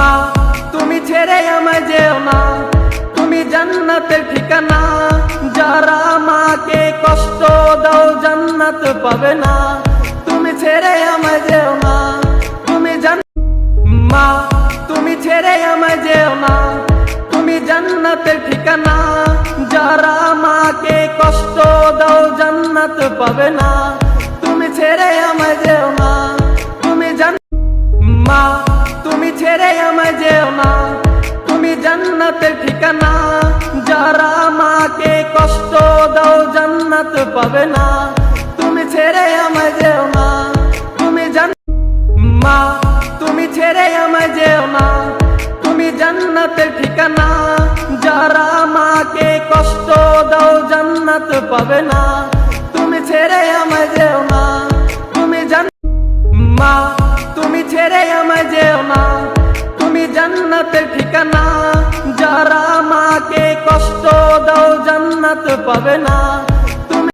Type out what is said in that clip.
মা তুমি ছেড়ে আমায় যেও না, তুমি জান্নাতের ঠিকানা। যারা মাকে কষ্ট দাও জান্নাত পাবে না। তুমি ছেড়ে আমায় যেও না, তুমি মা তুমি ছেড়ে আমায় যেও না, তুমি জান্নাতের ঠিকানা। যারা মাকে কষ্ট দাও জান্নাত পাবে না। তুমি ছেড়ে আমায় যেও না, তুমি মা তুমি ছেড়ে আমায় যেও না, তুমি জান্নাতের ঠিকানা। যারা মাকে কষ্ট দাও জান্নাত পাবে না। তুমি ছেড়ে আমায় যেও না, তুমি মা তুমি ছেড়ে আমায় যেও না, তুমি জান্নাতের ঠিকানা। যারা মাকে কষ্ট দাও জান্নাত পাবে না। তুমি ছেড়ে আমায় যেও না, তুমি মা তুমি ছেড়ে আমায় যেও না, তুমি জান্নাতের ঠিকানা। যারা মাকে কষ্ট দাও জান্নাত পাবে না।